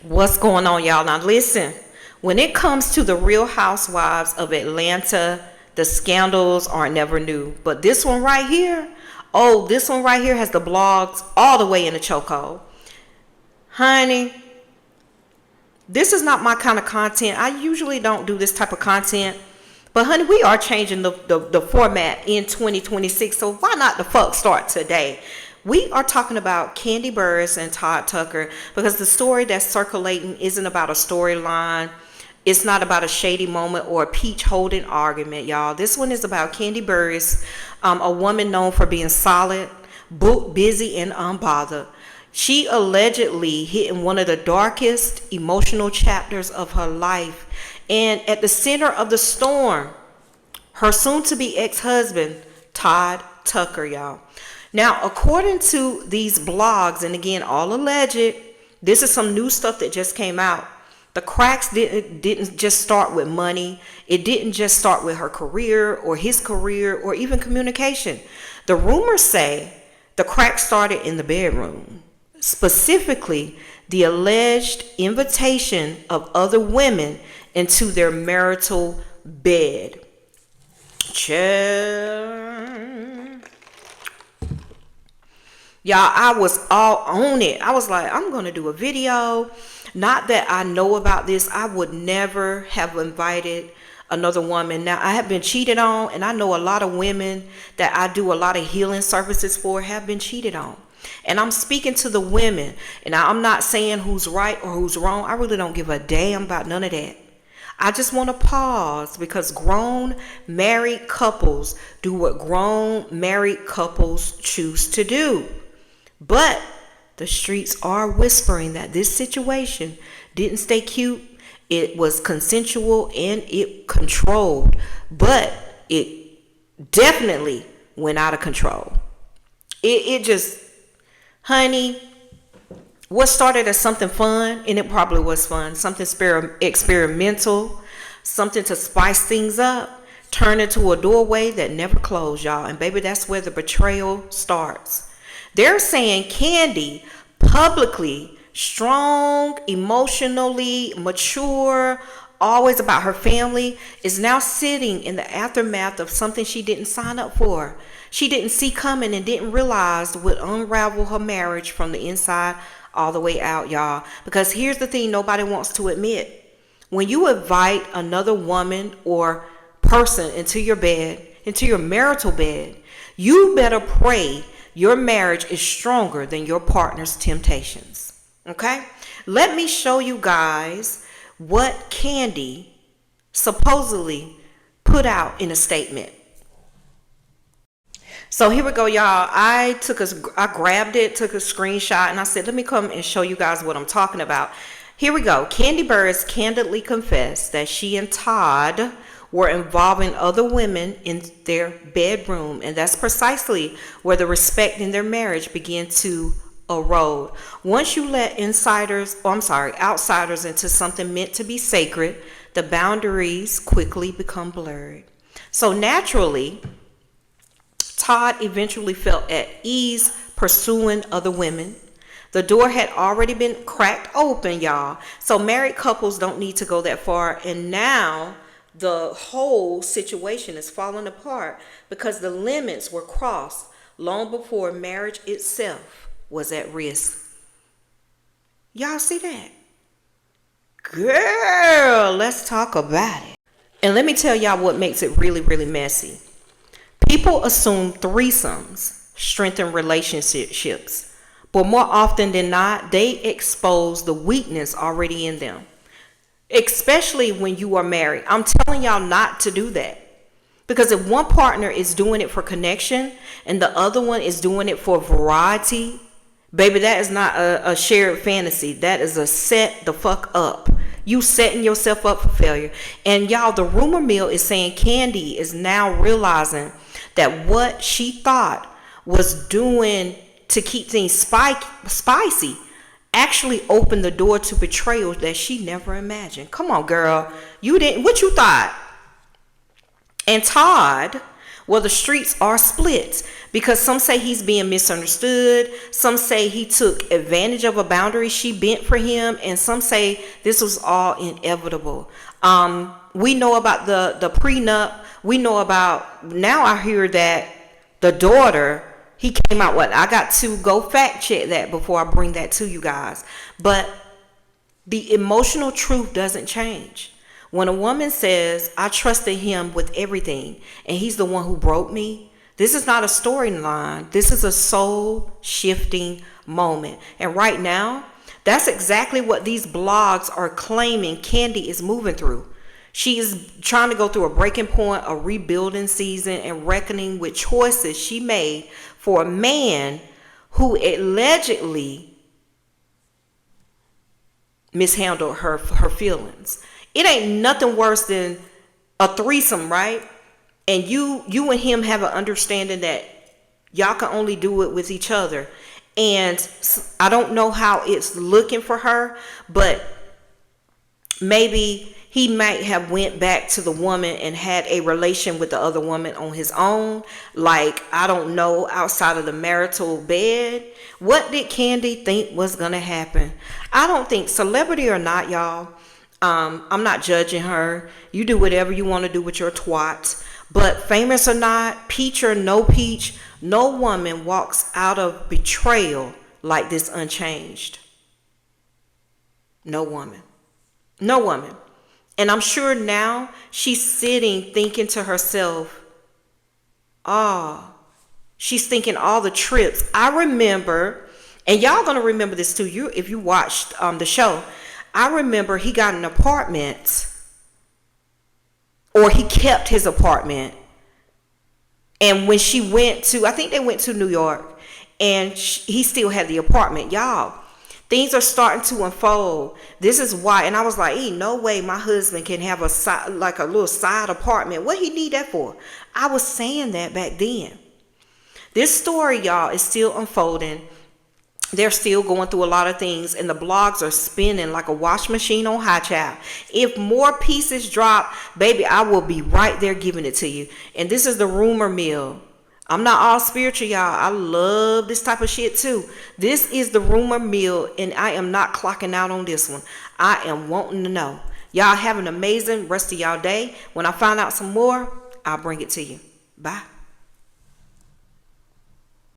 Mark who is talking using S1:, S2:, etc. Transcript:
S1: What's going on, y'all? Now listen, when it comes to the Real Housewives of Atlanta, the scandals are never new. But this one right here, oh, this one right here has the blogs all the way in the chokehold. Honey, this is not my kind of content. I usually don't do this type of content. But honey, we are changing the format in 2026. So why not the fuck start today? We are talking about Kandi Burruss and Todd Tucker because the story that's circulating isn't about a storyline. It's not about a shady moment or a peach holding argument, y'all. This one is about Kandi Burruss, a woman known for being solid, book busy, and unbothered. She allegedly hit in one of the darkest emotional chapters of her life. And at the center of the storm, her soon-to-be ex-husband, Todd Tucker, y'all. Now, according to these blogs, and again, all alleged, this is some new stuff that just came out. The cracks didn't just start with money. It didn't just start with her career or his career or even communication. The rumors say the cracks started in the bedroom. Specifically, the alleged invitation of other women into their marital bed. Y'all, I was all on it. I was like, I'm going to do a video. Not that I know about this. I would never have invited another woman. Now, I have been cheated on, and I know a lot of women that I do a lot of healing services for have been cheated on. And I'm speaking to the women, and I'm not saying who's right or who's wrong. I really don't give a damn about none of that. I just want to pause because grown married couples do what grown married couples choose to do. But the streets are whispering that this situation didn't stay cute. It was consensual and it controlled, but it definitely went out of control. It just, honey, what started as something fun, and it probably was fun, something experimental, something to spice things up, turned into a doorway that never closed, y'all. And baby, that's where the betrayal starts. They're saying Kandi, publicly strong, emotionally mature, always about her family, is now sitting in the aftermath of something she didn't sign up for. She didn't see coming and didn't realize would unravel her marriage from the inside all the way out, y'all. Because here's the thing nobody wants to admit. When you invite another woman or person into your bed, into your marital bed, you better pray your marriage is stronger than your partner's temptations. Okay? Let me show you guys what Kandi supposedly put out in a statement. So here we go, y'all. I grabbed it, took a screenshot, and I said, let me come and show you guys what I'm talking about. Here we go. Kandi Burruss candidly confessed that she and Todd were involving other women in their bedroom, and that's precisely where the respect in their marriage began to erode. Once you let outsiders into something meant to be sacred, the boundaries quickly become blurred. So naturally, Todd eventually felt at ease pursuing other women. The door had already been cracked open, y'all. So married couples don't need to go that far. And now the whole situation is falling apart because the limits were crossed long before marriage itself was at risk. Y'all see that? Girl, let's talk about it. And let me tell y'all what makes it really, really messy. People assume threesomes strengthen relationships, but more often than not, they expose the weakness already in them. Especially when you are married. I'm telling y'all not to do that. Because if one partner is doing it for connection and the other one is doing it for variety, baby, that is not a shared fantasy. That is a set the fuck up. You setting yourself up for failure. And y'all, the rumor mill is saying Kandi is now realizing that what she thought was doing to keep things spicy actually opened the door to betrayal that she never imagined. Come on, girl. You didn't. What you thought? And Todd Well, the streets are split because some say he's being misunderstood. Some say he took advantage of a boundary she bent for him. And some say this was all inevitable. We know about the prenup. We know about, now I hear that the daughter, he came out, what, I got to go fact check that before I bring that to you guys. But the emotional truth doesn't change. When a woman says, I trusted him with everything and he's the one who broke me, this is not a storyline. This is a soul shifting moment. And right now, that's exactly what these blogs are claiming Kandi is moving through. She is trying to go through a breaking point, a rebuilding season, and reckoning with choices she made for a man who allegedly mishandled her feelings. It ain't nothing worse than a threesome, right? And you and him have an understanding that y'all can only do it with each other. And I don't know how it's looking for her, but maybe he might have went back to the woman and had a relation with the other woman on his own. Like, I don't know, outside of the marital bed. What did Kandi think was going to happen? I don't think, celebrity or not, y'all, I'm not judging her. You do whatever you want to do with your twat. But famous or not, peach or no peach, no woman walks out of betrayal like this unchanged. No woman. No woman. And I'm sure now she's sitting thinking to herself, she's thinking all the trips. I remember, and y'all gonna remember this too, you if you watched the show. I remember he got an apartment, or he kept his apartment. And when she went to, I think they went to New York, and he still had the apartment. Y'all, things are starting to unfold. This is why, and I was like, ain't no way my husband can have a side, like a little side apartment. What he need that for? I was saying that back then. This story, y'all, is still unfolding. They're still going through a lot of things, and the blogs are spinning like a wash machine on high child. If more pieces drop, baby, I will be right there giving it to you. And this is the rumor mill. I'm not all spiritual, y'all. I love this type of shit too. This is the rumor mill, and I am not clocking out on this one. I am wanting to know. Y'all have an amazing rest of y'all day. When I find out some more, I'll bring it to you. Bye.